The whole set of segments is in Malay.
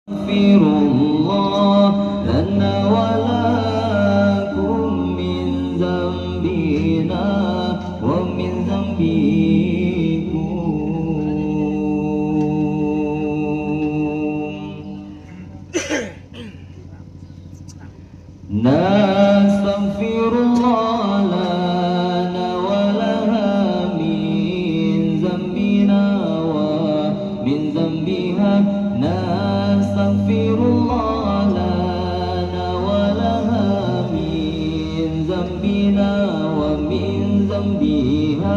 Astaghfirullah lana wa lakum min dzambina wa min dzambikum. Nastaghfirullah lana wa laha min dzambina wa min dzambiha. Nastaghfirullah lana wa laha min dzambina wa min dzambiha.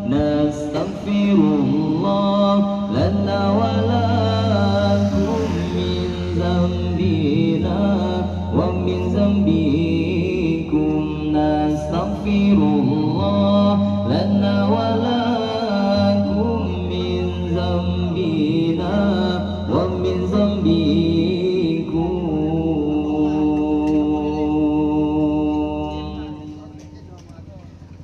Nastaghfirullah lana wa lakum min dzambina wa min dzambikum. Nastaghfirullah lana wa lakum min dzambina wa min dzambikum.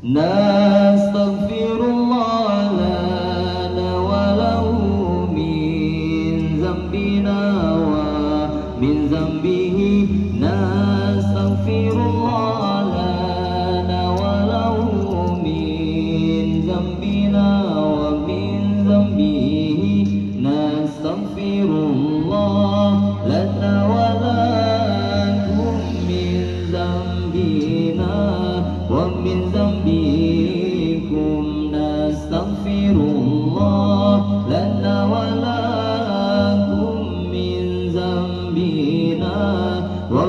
Nastaghfirullah lana wa lahu min dzambina wa min dzambihi. Nastaghfirullah lana wa lahu min dzambina wa min dzambihi. Nastaghfirullah lana wa lakum min dzambina wa min dzambikum. Nastaghfirullah lana wa lakum min dzambina wa